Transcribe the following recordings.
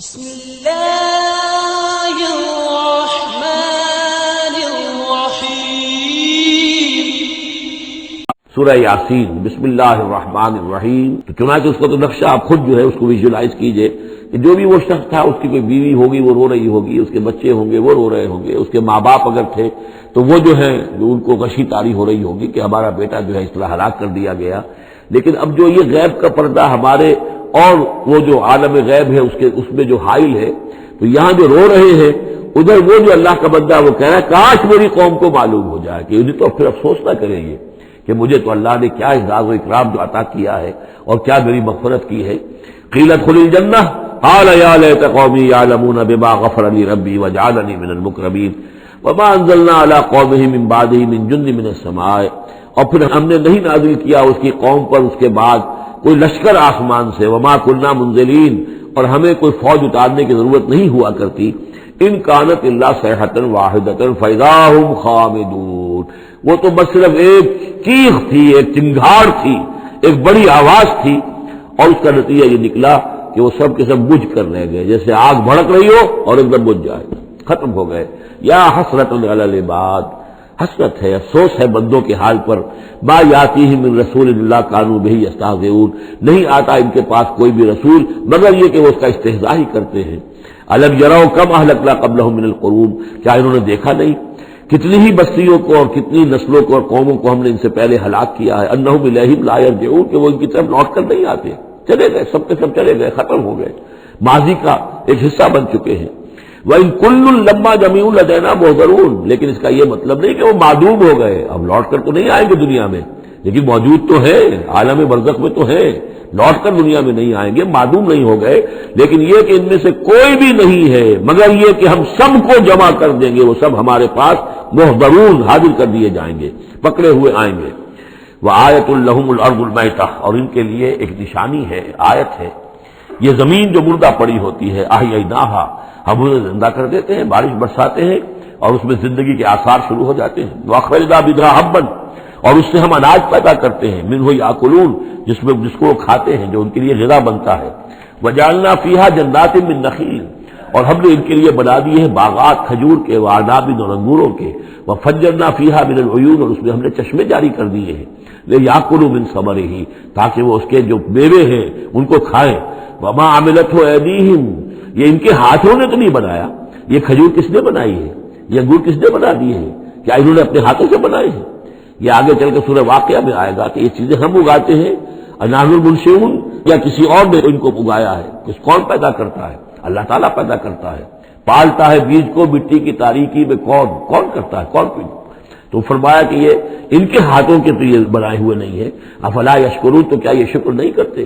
بسم اللہ الرحمن الرحیم۔ سورہ یاسین بسم اللہ الرحمن الرحیم۔ تو چنانچہ اس کا تو نقشہ آپ خود جو ہے اس کو ویژولائز کیجئے کہ جو بھی وہ شخص تھا، اس کی کوئی بیوی ہوگی وہ رو رہی ہوگی، اس کے بچے ہوں گے وہ رو رہے ہوں گے، اس کے ماں باپ اگر تھے تو وہ جو ہے جو ان کو غشی طاری ہو رہی ہوگی کہ ہمارا بیٹا جو ہے اس طرح ہلاک کر دیا گیا۔ لیکن اب جو یہ غیب کا پردہ ہمارے اور وہ جو عالم غیب ہے اس میں جو حائل ہے، تو یہاں جو رو رہے ہیں ادھر وہ جو اللہ کا بندہ وہ کہہ رہا ہے کاش میری قوم کو معلوم ہو جائے کہ انہیں تو پھر افسوس نہ کریں گے کہ مجھے تو اللہ نے کیا اعزاز و اکرام جو عطا کیا ہے اور کیا میری مغفرت کی ہے۔ قیل ادخل الجنہ قال یا لیت قومی یعلمون بما غفر لی ربی وجعلنی من المکرمین وما انزلنا علی قومہ من بعدہ من جند من السماء، اور پھر ہم نے نہیں نازل کیا اس کی قوم پر اس کے بعد کوئی لشکر آسمان سے، وما كنا منزلین، اور ہمیں کوئی فوج اتارنے کی ضرورت نہیں ہوا کرتی۔ ان کانت الا صیحۃ واحدۃ فاذا هم خامدون، وہ تو بس صرف ایک چیخ تھی، ایک چنگھاڑ تھی، ایک بڑی آواز تھی، اور اس کا نتیجہ یہ نکلا کہ وہ سب کے سب بجھ کر رہ گئے، جیسے آگ بھڑک رہی ہو اور ایک دم بجھ جائے، ختم ہو گئے۔ یا حسرۃ علی العباد، حسرت ہے، افسوس ہے بندوں کے حال پر، ما یاتیہم من رسول اللہ کانوا بہ یستہزئون، نہیں آتا ان کے پاس کوئی بھی رسول مگر یہ کہ وہ اس کا استہزاء ہی کرتے ہیں۔ الم یروا کم اہلکنا قبلہم من القرون، کیا انہوں نے دیکھا نہیں کتنی ہی بستیوں کو اور کتنی نسلوں کو اور قوموں کو ہم نے ان سے پہلے ہلاک کیا ہے، انہم الیہم لا یرجعون، کہ وہ ان کی طرف لوٹ کر نہیں آتے، چلے گئے، سب کے سب چلے گئے، ختم ہو گئے، ماضی کا ایک حصہ بن چکے ہیں۔ وَإِن كُلٌّ لَمَّا جَمِيعٌ لَدَيْنَا مُحْضَرُونَ، لیکن اس کا یہ مطلب نہیں کہ وہ معدوم ہو گئے، اب لوٹ کر تو نہیں آئیں گے دنیا میں، لیکن موجود تو ہے، عالم برزخ میں تو ہے، لوٹ کر دنیا میں نہیں آئیں گے، معدوم نہیں ہو گئے، لیکن یہ کہ ان میں سے کوئی بھی نہیں ہے مگر یہ کہ ہم سب کو جمع کر دیں گے، وہ سب ہمارے پاس محضرون حاضر کر دیے جائیں گے، پکڑے ہوئے آئیں گے۔ وَآیَةٌ لَهُمُ الْأَرْضُ الْمَيْتَةُ، اور ان کے لیے ایک نشانی ہے، آیت ہے، یہ زمین جو مردہ پڑی ہوتی ہے، احییناھا، ہم انہیں زندہ کر دیتے ہیں، بارش برساتے ہیں اور اس میں زندگی کے آثار شروع ہو جاتے ہیں۔ وَأَخْرَجْنَا مِنْهَا حَبًّا، اور اس سے ہم اناج پیدا کرتے ہیں، مِنْهُ یأکلون، جس کو وہ کھاتے ہیں، جو ان کے لیے غذا بنتا ہے۔ وَجَعَلْنَا فِيهَا جَنَّاتٍ مِّن نَخِيلٍ، اور ہم نے ان کے لیے بنا دیے ہیں باغات کھجور کے، وَأَعْنَابٍ، اور انگوروں کے، وَفَجَّرْنَا فِيهَا مِنَ الْعُيُونِ، اور اس میں ہم نے چشمے جاری کر دیے ہیں، لِيَأْكُلُوا مِن ثَمَرِهِ، تاکہ وہ اس کے جو میوے ہیں ان کو کھائیں۔ وَمَا عَمِلَتْهُ أَيْدِيهِمْ، یہ ان کے ہاتھوں نے تو نہیں بنایا، یہ کھجور کس نے بنائی ہے، یہ انگور کس نے بنا دیے ہیں، کیا انہوں نے اپنے ہاتھوں سے بنائے ہیں؟ یہ آگے چل کے سورہ واقعہ میں آئے گا کہ یہ چیزیں ہم اگاتے ہیں، نحن المنشئون، یا کسی اور نے ان کو اگایا ہے، کون پیدا کرتا ہے؟ اللہ تعالیٰ پیدا کرتا ہے، پالتا ہے بیج کو مٹی کی تاریکی میں، کون کرتا ہے، کون پیدا؟ تو فرمایا کہ یہ ان کے ہاتھوں کے تو یہ بنائے ہوئے نہیں ہے۔ افلا یشکرون، تو کیا یہ شکر نہیں کرتے؟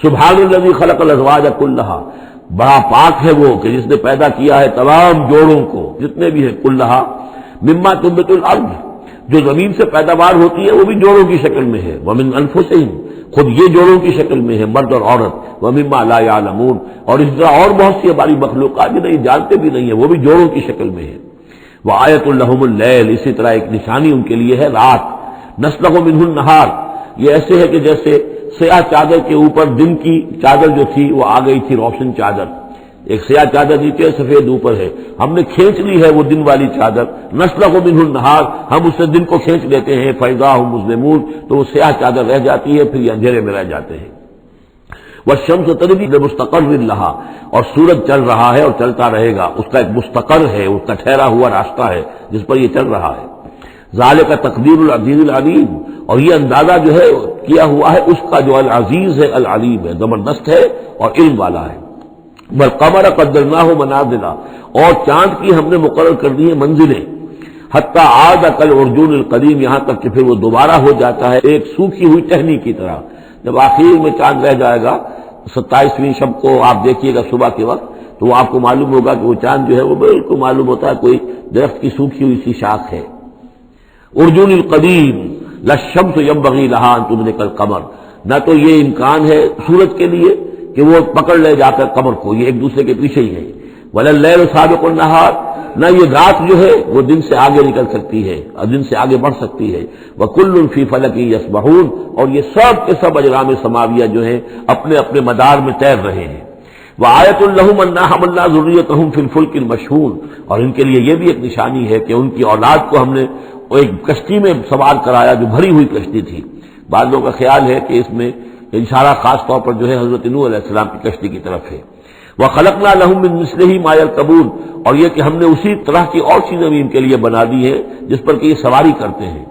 سبحان الذی خلق الازواج کلھا، بڑا پاک ہے وہ کہ جس نے پیدا کیا ہے تمام جوڑوں کو، جتنے بھی ہیں، کلھا مما تنبت الارض، جو زمین سے پیداوار ہوتی ہے وہ بھی جوڑوں کی شکل میں ہے، ومن انفسہم، خود یہ جوڑوں کی شکل میں ہے، مرد اور عورت، ومما لا یعلمون، اور اس طرح اور بہت سی ہماری مخلوقات بھی نہیں جانتے بھی نہیں ہیں، وہ بھی جوڑوں کی شکل میں ہے۔ وآیۃ لہم اللیل، اسی طرح ایک نشانی ان کے لیے ہے رات، نسلخ منہ النہار، یہ ایسے ہے کہ جیسے سیاہ چادر کے اوپر دن کی چادر جو تھی وہ آ گئی تھی روشن چادر، ایک سیاہ چادر نیچے سفید اوپر ہے، ہم نے کھینچ لی ہے وہ دن والی چادر، نسلخ منہ النہار، ہم اس سے دن کو کھینچ لیتے ہیں، فاذا هم مظلمون، تو وہ سیاہ چادر رہ جاتی ہے، پھر یہ اندھیرے میں رہ جاتے ہیں۔ والشمس تجری لمستقر لہا، اور سورج چل رہا ہے اور چلتا رہے گا، اس کا ایک مستقر ہے، اس کا ٹھہرا ہوا راستہ ہے جس پر یہ چل رہا ہے۔ ذالک تقدیر العزیز العلیم، اور یہ اندازہ جو ہے کیا ہوا ہے اس کا جو العزیز ہے، العلیم ہے، زبردست ہے اور علم والا ہے۔ والقمر قدرناہ منازل، اور چاند کی ہم نے مقرر کر دی ہیں منزلیں، حتی عاد کالعرجون القدیم، یہاں تک کہ پھر وہ دوبارہ ہو جاتا ہے ایک سوکھی ہوئی ٹہنی کی طرح۔ جب آخر میں چاند رہ جائے گا 27ویں شب کو آپ دیکھیے گا صبح کے وقت، تو وہ آپ کو معلوم ہوگا کہ وہ چاند جو ہے وہ بالکل معلوم ہوتا ہے کوئی درخت کی سوکھی ہوئی سی شاخ ہے۔ ارجون القدیم للشمس ينبغي لها ان تدرك القمر، نہ تو یہ امکان ہے سورج کے لیے کہ وہ پکڑ لے جا کر قمر کو، یہ ایک دوسرے کے پیچھے ہی ہے۔ ولا الليل سابق النهار، نہ یہ رات جو ہے وہ دن سے آگے نکل سکتی ہے اور دن سے آگے بڑھ سکتی ہے۔ وکل فی فلک یسبحون، اور یہ سب کے سب اجرام سماویہ جو ہیں اپنے اپنے مدار میں تیر رہے ہیں۔ وآیۃ لہم انا حملنا ذریتہم فی الفلک المشحون، اور ان کے لیے یہ بھی ایک نشانی ہے کہ ان کی اولاد کو ہم نے ایک کشتی میں سوار کرایا جو بھری ہوئی کشتی تھی۔ بعض لوگوں کا خیال ہے کہ اس میں اشارہ خاص طور پر جو ہے حضرت نوح علیہ السلام کی کشتی کی طرف ہے۔ وَخَلَقْنَا لَهُم مِّن مِّثْلِهِ مَا يَرْكَبُونَ، اور یہ کہ ہم نے اسی طرح کی اور چیزیں بھی ان کے لیے بنا دی ہیں جس پر کہ یہ سواری کرتے ہیں۔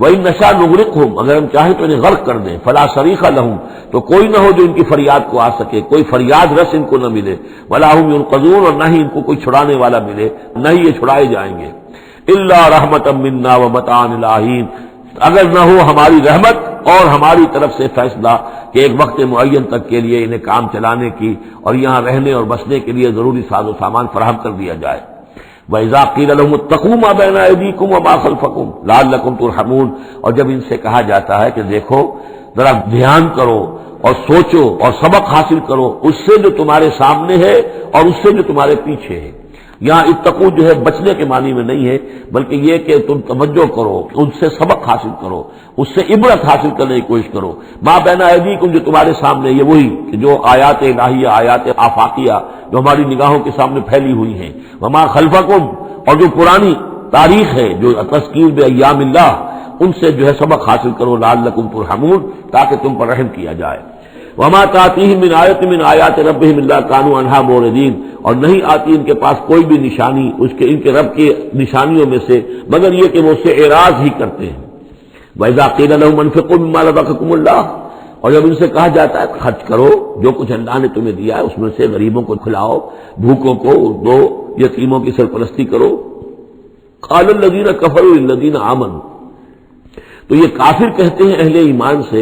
وَإِن نَّشَأْ نُغْرِقْهُمْ، اگر ہم چاہیں تو انہیں غرق کر دیں، فَلَا صَرِيخَ لَهُمْ، تو کوئی نہ ہو جو ان کی فریاد کو آ سکے، کوئی فریاد رس ان کو نہ ملے، وَلَا هُمْ يُنقَذُونَ، اور نہ ہی ان کو کوئی چھڑانے والا ملے، نہ ہی یہ چھڑائے جائیں گے۔ إِلَّا رَحْمَةً مِّنَّا وَمَتَاعًا إِلَىٰ حِينٍ، اگر نہ ہو ہماری رحمت اور ہماری طرف سے فیصلہ کہ ایک وقت معین تک کے لیے انہیں کام چلانے کی اور یہاں رہنے اور بسنے کے لیے ضروری ساز و سامان فراہم کر دیا جائے۔ وَإِذَا قِيلَ لَهُمُ اتَّقُوا مَا بَيْنَ أَيْدِيكُمْ وَمَا خَلْفَكُمْ لَعَلَّكُمْ تُرْحَمُونَ، اور جب ان سے کہا جاتا ہے کہ دیکھو ذرا دھیان کرو اور سوچو اور سبق حاصل کرو اس سے جو تمہارے سامنے ہے اور اس سے جو تمہارے پیچھے ہے۔ یہاں اتقو جو ہے بچنے کے معنی میں نہیں ہے، بلکہ یہ کہ تم توجہ کرو، ان سے سبق حاصل کرو، اس سے عبرت حاصل کرنے کی کوشش کرو۔ ما بین ایدیکم، جو تمہارے سامنے، یہ وہی کہ جو آیات الہیہ، آیات آفاقیہ جو ہماری نگاہوں کے سامنے پھیلی ہوئی ہیں، وما خلفکم، اور جو پرانی تاریخ ہے جو تذکیر بایام اللہ، ان سے جو ہے سبق حاصل کرو، لعلکم ترحمون، تاکہ تم پر رحم کیا جائے۔ وما تاتیہم من آیۃ من آیات ربہم الا کانوا عنہا معرضین، اور نہیں آتی ان کے پاس کوئی بھی نشانی ان کے رب کی نشانیوں میں سے مگر یہ کہ وہ اس سے اعراض ہی کرتے ہیں۔ وَإِذَا قِيلَ لَهُمْ أَنفِقُوا مِمَّا رَزَقَكُمُ اللَّهُ، اور جب ان سے کہا جاتا ہے خرچ کرو جو کچھ اللہ نے تمہیں دیا ہے اس میں سے، غریبوں کو کھلاؤ، بھوکوں کو دو، یتیموں کی سرپرستی کرو۔ قَالَ الَّذِينَ كَفَرُوا لِلَّذِينَ آمَنُوا، تو یہ کافر کہتے ہیں اہل ایمان سے،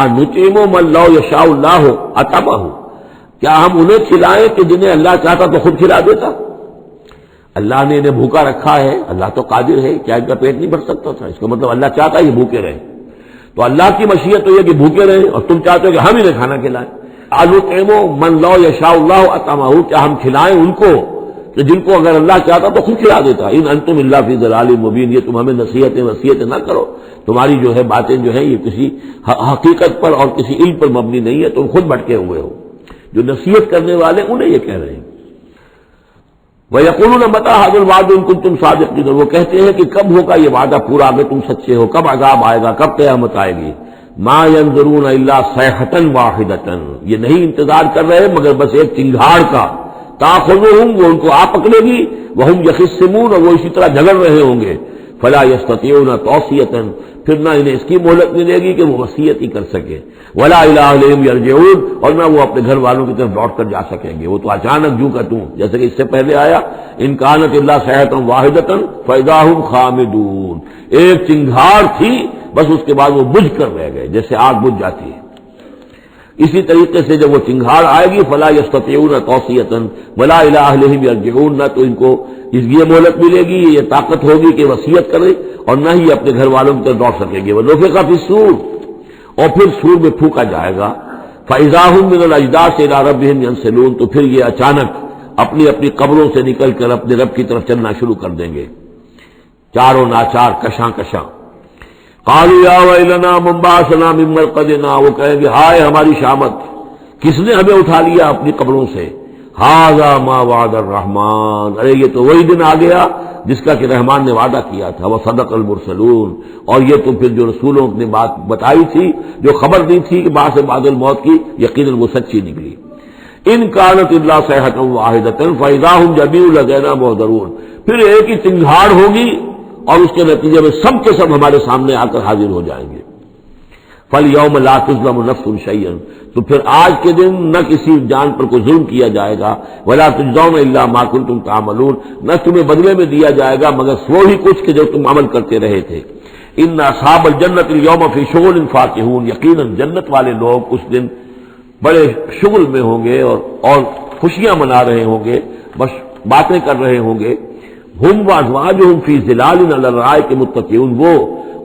أَنُطْعِمُ مَن لَّوْ يَشَاءُ اللَّهُ أَطْعَمَهُ، کیا ہم انہیں کھلائیں کہ جنہیں اللہ چاہتا تو خود کھلا دیتا؟ اللہ نے انہیں بھوکا رکھا ہے، اللہ تو قادر ہے، کیا ان کا پیٹ نہیں بھر سکتا تھا؟ اس کا مطلب اللہ چاہتا ہے یہ بھوکے رہیں، تو اللہ کی مشیت تو یہ کہ بھوکے رہیں، اور تم چاہتے ہو کہ ہم انہیں کھانا کھلائیں۔ أَنُطْعِمُ مَن لَّوْ يَشَاءُ اللَّهُ أَطْعَمَهُ، کیا ہم کھلائیں ان کو کہ جن کو اگر اللہ چاہتا تو خود کھلا دیتا۔ إِنْ أَنْتُمْ إِلَّا فِي ضَلَالٍ مُبِينٍ، یہ تم ہمیں وصیتیں نہ کرو، تمہاری جو ہے باتیں جو ہے یہ کسی حقیقت پر اور کسی علم پر مبنی نہیں ہے، تم خود بھٹکے ہوئے ہو۔ جو نصیحت کرنے والے انہیں یہ کہہ رہے ہیں۔ وَيَقُولُونَ مَتَىٰ هَٰذَا الْوَعْدُ إِن كُنتُمْ صَادِقِينَ، وہ کہتے ہیں کہ کب ہوگا یہ وعدہ پورا اگر تم سچے ہو، کب عذاب آئے گا، کب قیامت آئے گی۔ مَا يَنظُرُونَ إِلَّا صَيْحَةً وَاحِدَةً، یہ نہیں انتظار کر رہے مگر بس ایک چنگھاڑ کا، تَأْخُذُهُمْ، وہ ان کو آ پکڑے گی، وَهُمْ يَخِصِّمُونَ، اور وہ اسی طرح جھگڑ رہے ہوں گے، فَلَا يَسْتَطِيعُونَ تَوْصِيَةً، پھر نہ انہیں اس کی مہلت ملے گی کہ وہ وصیت ہی کر سکے، وَلَا إِلَىٰ أَهْلِهِمْ يَرْجِعُونَ، اور نہ وہ اپنے گھر والوں کی طرف لوٹ کر جا سکیں گے، وہ تو اچانک جو کا توں، جیسے کہ اس سے پہلے آیا إِن كَانَتْ إِلَّا صَيْحَةٌ وَاحِدَةٌ فَإِذَا هُمْ خَامِدُونَ، ایک چنگھاڑ تھی بس اس کے بعد وہ بجھ کر رہ گئے جیسے آگ بجھ جاتی ہے۔ اسی طریقے سے جب وہ چنگھاڑ آئے گی فلا یستطیعون توصیۃ ولا الی اہلہم یرجعون، نہ تو ان کو یہ مہلت ملے گی، یہ طاقت ہوگی کہ وصیت کرے، اور نہ ہی اپنے گھر والوں کی طرف لوٹ سکیں گے۔ ونفخ فی الصور، اور پھر سور میں پھونکا جائے گا، فاذا هم من الاجداث الى ربهم ينسلون، تو پھر یہ اچانک اپنی اپنی قبروں سے نکل کر اپنے رب کی طرف چلنا شروع کر دیں گے، چاروں ناچار کشاں کشاں۔ قالوا یا ویلنا من بعثنا من مرقدنا، وہ کہیں گے ہائے ہماری شامت، کس نے ہمیں اٹھا لیا اپنی قبروں سے۔ ھذا ما وعد الرحمن، ارے یہ تو وہی دن آ گیا جس کا کہ رحمان نے وعدہ کیا تھا، وصدق المرسلون، اور یہ تو پھر جو رسولوں نے بات بتائی تھی، جو خبر دی تھی کہ بعث بعد الموت کی، یقیناً وہ سچی نکلی۔ ان كانت الا صيحة واحدة فاذا هم جميع لدينا محضرون، پھر ایک ہی چنگھاڑ ہوگی اور اس کے نتیجے میں سب کے سب ہمارے سامنے آ کر حاضر ہو جائیں گے۔ فَالْيَوْمَ لَا تُظْلَمُ نَفْسٌ شَيْئًا، تو پھر آج کے دن نہ کسی جان پر کوئی ظلم کیا جائے گا، وَلَا تُجْزَوْنَ إِلَّا مَا كُنتُمْ تَعْمَلُونَ، نہ تمہیں بدلے میں دیا جائے گا مگر وہی کچھ کہ جو تم عمل کرتے رہے تھے۔ إِنَّ أَصْحَابَ الْجَنَّةِ الْيَوْمَ فِي شُغُلٍ فَاكِهُونَ، یقیناً جنت والے لوگ اس دن بڑے شغل میں ہوں گے اور خوشیاں منا رہے ہوں گے، بس باتیں کر رہے ہوں گے۔ ہم وازواجہم فی ظلال علی الارائک متکئون، وہ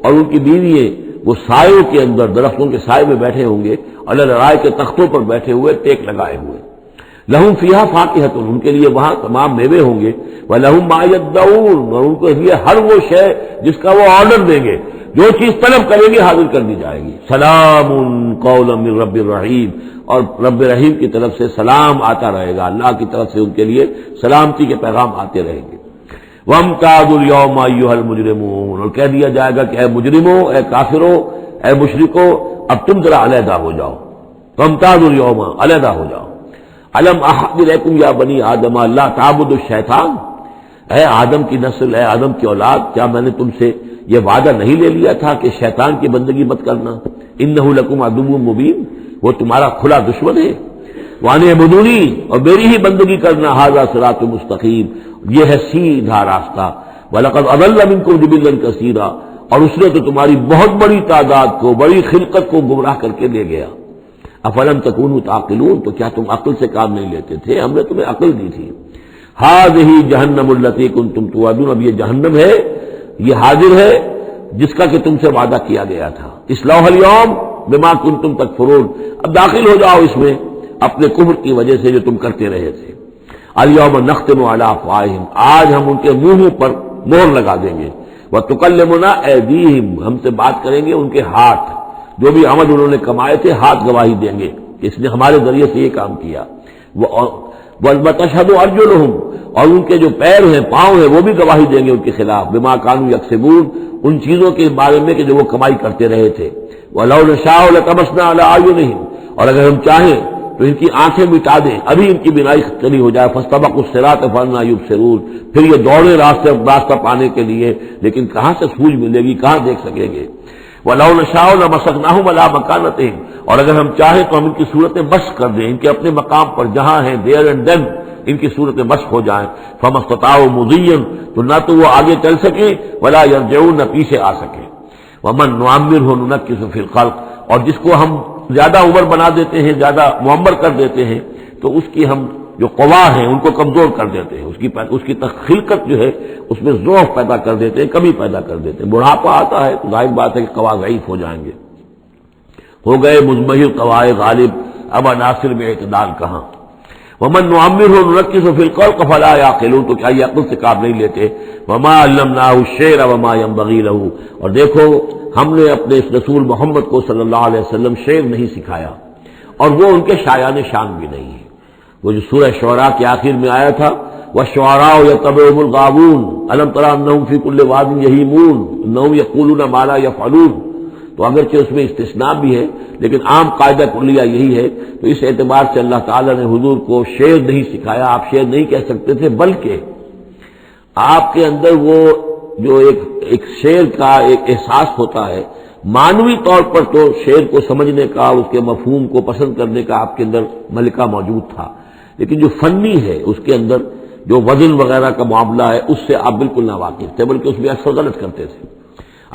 اور ان کی بیوییں وہ سایوں کے اندر، درختوں کے سائے میں بیٹھے ہوں گے، علی الارائک کے تختوں پر بیٹھے ہوئے، ٹیک لگائے ہوئے۔ لہم فیہا فاکہۃ، ان کے لیے وہاں تمام میوے ہوں گے، ولہم ما یدعون، اور ان کے لیے ہر وہ شے جس کا وہ آرڈر دیں گے، جو چیز طلب کریں گے حاضر کر دی جائے گی۔ سلام قولا من رب الرحیم، اور رب رحیم کی طرف سے سلام آتا رہے گا، اللہ کی طرف سے ان کے لیے سلامتی کے پیغام آتے رہیں گے۔ وَامْتَازُوا الْيَوْمَ أَيُّهَا الْمُجْرِمُونَ، اور کہہ دیا جائے گا کہ اے مجرموں، اے کافروں، اے مشرکوں، اب تم ذرا علیحدہ ہو جاؤ۔ وَامْتَازُوا الْيَوْمَ، علیحدہ ہو جاؤ۔ أَلَمْ أَعْهَدْ إِلَيْكُمْ يَا بَنِي آدَمَ أَلَّا تَعْبُدُوا الشَّيْطَانَ، اے آدم کی نسل، اے آدم کی اولاد، کیا میں نے تم سے یہ وعدہ نہیں لے لیا تھا کہ شیطان کی بندگی مت کرنا؟ إِنَّهُ لَكُمْ عَدُوٌّ مُبِينٌ، وہ تمہارا کھلا دشمن ہے۔ وَأَنِ اعْبُدُونِي، اور میری ہی بندگی کرنا، هَذَا صِرَاطٌ مُسْتَقِيمٌ، یہ ہے سیدھا راستہ۔ وَلَقَدْ أَضَلَّ مِنكُمْ جِبِلًّا كَثِيرًا، اور اس نے تو تمہاری بہت بڑی تعداد کو، بڑی خلقت کو گمراہ کر کے لے گیا۔ افلم تکونوا تعقلون، تو کیا تم عقل سے کام نہیں لیتے تھے؟ ہم نے تمہیں عقل دی تھی۔ هذه جہنم التي كنتم توعدون، اب یہ جہنم ہے، یہ حاضر ہے جس کا کہ تم سے وعدہ کیا گیا تھا۔ اصلوها اليوم بما كنتم تکفرون، اب داخل ہو جاؤ اس میں اپنے کفر کی وجہ سے جو تم کرتے رہے تھے۔ اليوم نختم على افواہہم، آج ہم ان کے منہوں پر مہر لگا دیں گے۔ وتکلمنا ایدیہم، ہم سے بات کریں گے ان کے ہاتھ، جو بھی عمل انہوں نے کمائے تھے ہاتھ گواہی دیں گے کہ اس نے ہمارے ذریعے سے یہ کام کیا۔ وتشہد ارجلہم، اور ان کے جو پیر ہیں، پاؤں ہیں، وہ بھی گواہی دیں گے ان کے خلاف، بما کانوا یکسبون، ان چیزوں کے بارے میں کہ جو وہ کمائی کرتے رہے تھے۔ ولو نشاء لطمسنا علی اعینہم، اور اگر ہم چاہیں تو ان کی آنکھیں مٹا دیں، ابھی ان کی بینائی چلی ہو جائے۔ فاستبقوا الصراط فأنى يبصرون، پھر یہ دوڑے راستہ پانے کے لیے، لیکن کہاں سے سوجھ ملے گی، کہاں دیکھ سکیں گے۔ وَلَوْ نَشَاءُ لَمَسَخْنَاهُمْ عَلَىٰ مَكَانَتِهِمْ، اور اگر ہم چاہیں تو ہم ان کی صورتیں مشق کر دیں، ان کے اپنے مقام پر جہاں ہیں، دیر اینڈ دین ان کی صورتیں مشق ہو جائیں۔ فَمَا اسْتَطَاعُوا مُضِيًّا، تو نہ تو وہ آگے چل سکیں، وَلَا يَرْجِعُونَ، نہ پیچھے آ سکیں۔ وَمَن نُعَمِّرْهُ نُنَكِّسْهُ فِي الْخَلْقِ، اور جس کو ہم زیادہ عمر بنا دیتے ہیں، زیادہ معمر کر دیتے ہیں، تو اس کی ہم جو قوا ہیں ان کو کمزور کر دیتے ہیں، اس کی خلقت جو ہے اس میں ضعف پیدا کر دیتے ہیں، کمی پیدا کر دیتے ہیں۔ بڑھاپا آتا ہے تو ظاہر بات ہے کہ قوا ضعیف ہو جائیں گے، ہو گئے مزمحل قوائے غالب، اب عناصر میں اعتدال کہاں۔ ومن نعمرہ ننکسہ فی الخلق فلا یعقلون، تو کیا یہ عقل سے کام نہیں لیتے۔ وما علمناہ الشعر وما ينبغی لہ، اور دیکھو ہم نے اپنے اس رسول محمد کو صلی اللہ علیہ وسلم شعر نہیں سکھایا، اور وہ ان کے شایان شان بھی نہیں ہے۔ وہ جو سورہ شعراء کے آخر میں آیا تھا، والشعراء یتبعهم الغاوون الم تر انہم فی کل واد یہیمون انہم یقولون ما لا یفعلون، تو اگرچہ اس میں استثناء بھی ہے لیکن عام قاعدہ کلیہ یہی ہے۔ تو اس اعتبار سے اللہ تعالیٰ نے حضور کو شعر نہیں سکھایا، آپ شعر نہیں کہہ سکتے تھے، بلکہ آپ کے اندر وہ جو ایک شعر کا ایک احساس ہوتا ہے، معنوی طور پر تو شعر کو سمجھنے کا، اس کے مفہوم کو پسند کرنے کا آپ کے اندر ملکہ موجود تھا، لیکن جو فنی ہے اس کے اندر جو وزن وغیرہ کا معاملہ ہے اس سے آپ بالکل نہ واقف تھے، بلکہ اس میں اکثر غلط کرتے تھے۔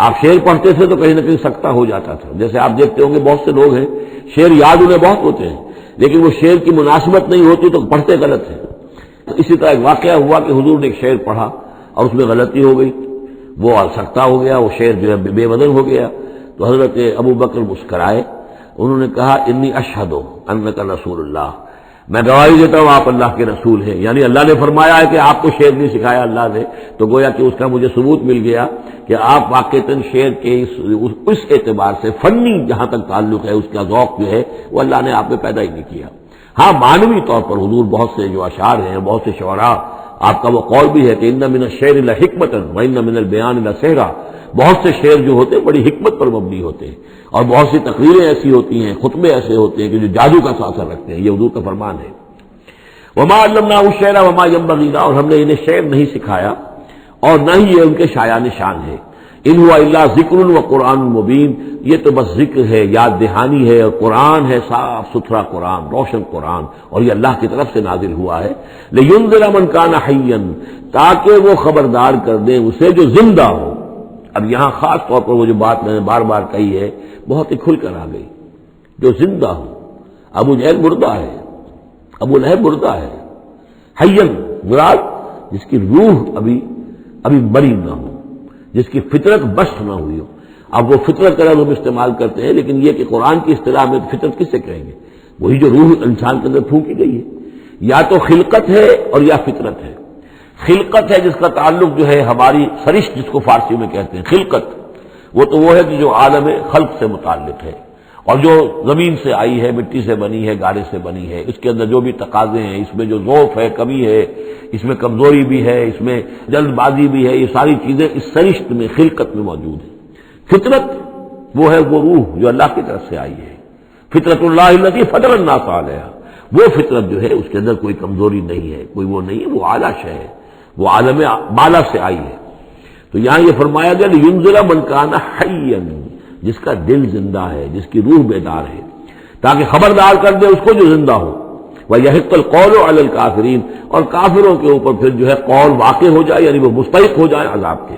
آپ شعر پڑھتے تھے تو کہیں نہ کہیں سکتہ ہو جاتا تھا، جیسے آپ دیکھتے ہوں گے بہت سے لوگ ہیں شعر یاد انہیں بہت ہوتے ہیں، لیکن وہ شعر کی مناسبت نہیں ہوتی تو پڑھتے غلط ہیں۔ تو اسی طرح ایک واقعہ ہوا کہ حضور نے ایک شعر پڑھا اور اس میں غلطی ہو گئی، وہ سکتہ ہو گیا، وہ شعر جو ہے بے وزن ہو گیا۔ تو حضرت ابو بکر مسکرائے، انہوں نے کہا انی اشہد انک رسول اللہ، میں گواہی دیتا ہوں آپ اللہ کے رسول ہیں، یعنی اللہ نے فرمایا ہے کہ آپ کو شعر نہیں سکھایا اللہ نے، تو گویا کہ اس کا مجھے ثبوت مل گیا کہ آپ واقعتاً شعر کے اس اعتبار سے فنی جہاں تک تعلق ہے، اس کا ذوق جو ہے وہ اللہ نے آپ میں پیدا ہی نہیں کیا۔ ہاں معنوی طور پر حضور بہت سے جو اشعار ہیں، بہت سے شعراء، آپ کا وہ قول بھی ہے کہ ان من الشعر لحکمۃ وان من البیان لسحرا، بہت سے شعر جو ہوتے ہیں بڑی حکمت پر مبنی ہوتے ہیں، اور بہت سی تقریریں ایسی ہوتی ہیں، خطبے ایسے ہوتے ہیں کہ جو جادو کا اثر رکھتے ہیں، یہ حضور کا فرمان ہے۔ وما علمناہ الشعر وما ينبغی لہ، اور ہم نے انہیں شعر نہیں سکھایا اور نہ ہی یہ ان کے شایان شان ہے۔ ان هو الا ذکر وقرآن مبین، یہ تو بس ذکر ہے، یاد دہانی ہے، اور قرآن ہے، صاف ستھرا قرآن، روشن قرآن، اور یہ اللہ کی طرف سے نازل ہوا ہے۔ لینذر من کان حیا، تاکہ وہ خبردار کر دیں اسے جو زندہ ہو۔ اب یہاں خاص طور پر وہ جو بات میں نے بار بار کہی ہے بہت ہی کھل کر آ گئی، جو زندہ ہو۔ ابو جہل مردہ ہے، ابو لہب مردہ ہے، حیا مراد جس کی روح ابھی مری نہ ہو، جس کی فطرت بست نہ ہوئی ہو۔ اب وہ فطرت کا لفظ ہم استعمال کرتے ہیں، لیکن یہ کہ قرآن کی اصطلاح میں فطرت کس سے کہیں گے؟ وہی جو روح انسان کے اندر پھونکی گئی ہے۔ یا تو خلقت ہے اور یا فطرت ہے۔ خلقت ہے جس کا تعلق جو ہے ہماری سرشت جس کو فارسی میں کہتے ہیں خلقت، وہ ہے کہ جو عالم خلق سے متعلق ہے اور جو زمین سے آئی ہے، مٹی سے بنی ہے، گارے سے بنی ہے، اس کے اندر جو بھی تقاضے ہیں، اس میں جو ضعف ہے، کمی ہے، اس میں کمزوری بھی ہے، اس میں جلد بازی بھی ہے، یہ ساری چیزیں اس سرشت میں خلقت میں موجود ہیں۔ فطرت وہ ہے وہ روح جو اللہ کی طرف سے آئی ہے، فطرت اللہ التی فطر الناس علیہا، وہ فطرت جو ہے اس کے اندر کوئی کمزوری نہیں ہے، کوئی وہ نہیں ہے، وہ اعلیٰ شے ہے، وہ عالم بالا سے آئی ہے۔ تو یہاں یہ فرمایا گیا لینذر من کان حیا، جس کا دل زندہ ہے، جس کی روح بیدار ہے، تاکہ خبردار کر دے اس کو جو زندہ ہو، وَيَحِقَّ الْقَوْلُ عَلَى الْكَافِرِينَ، اور کافروں کے اوپر پھر جو ہے قول واقع ہو جائے، یعنی وہ مستحق ہو جائے عذاب کے۔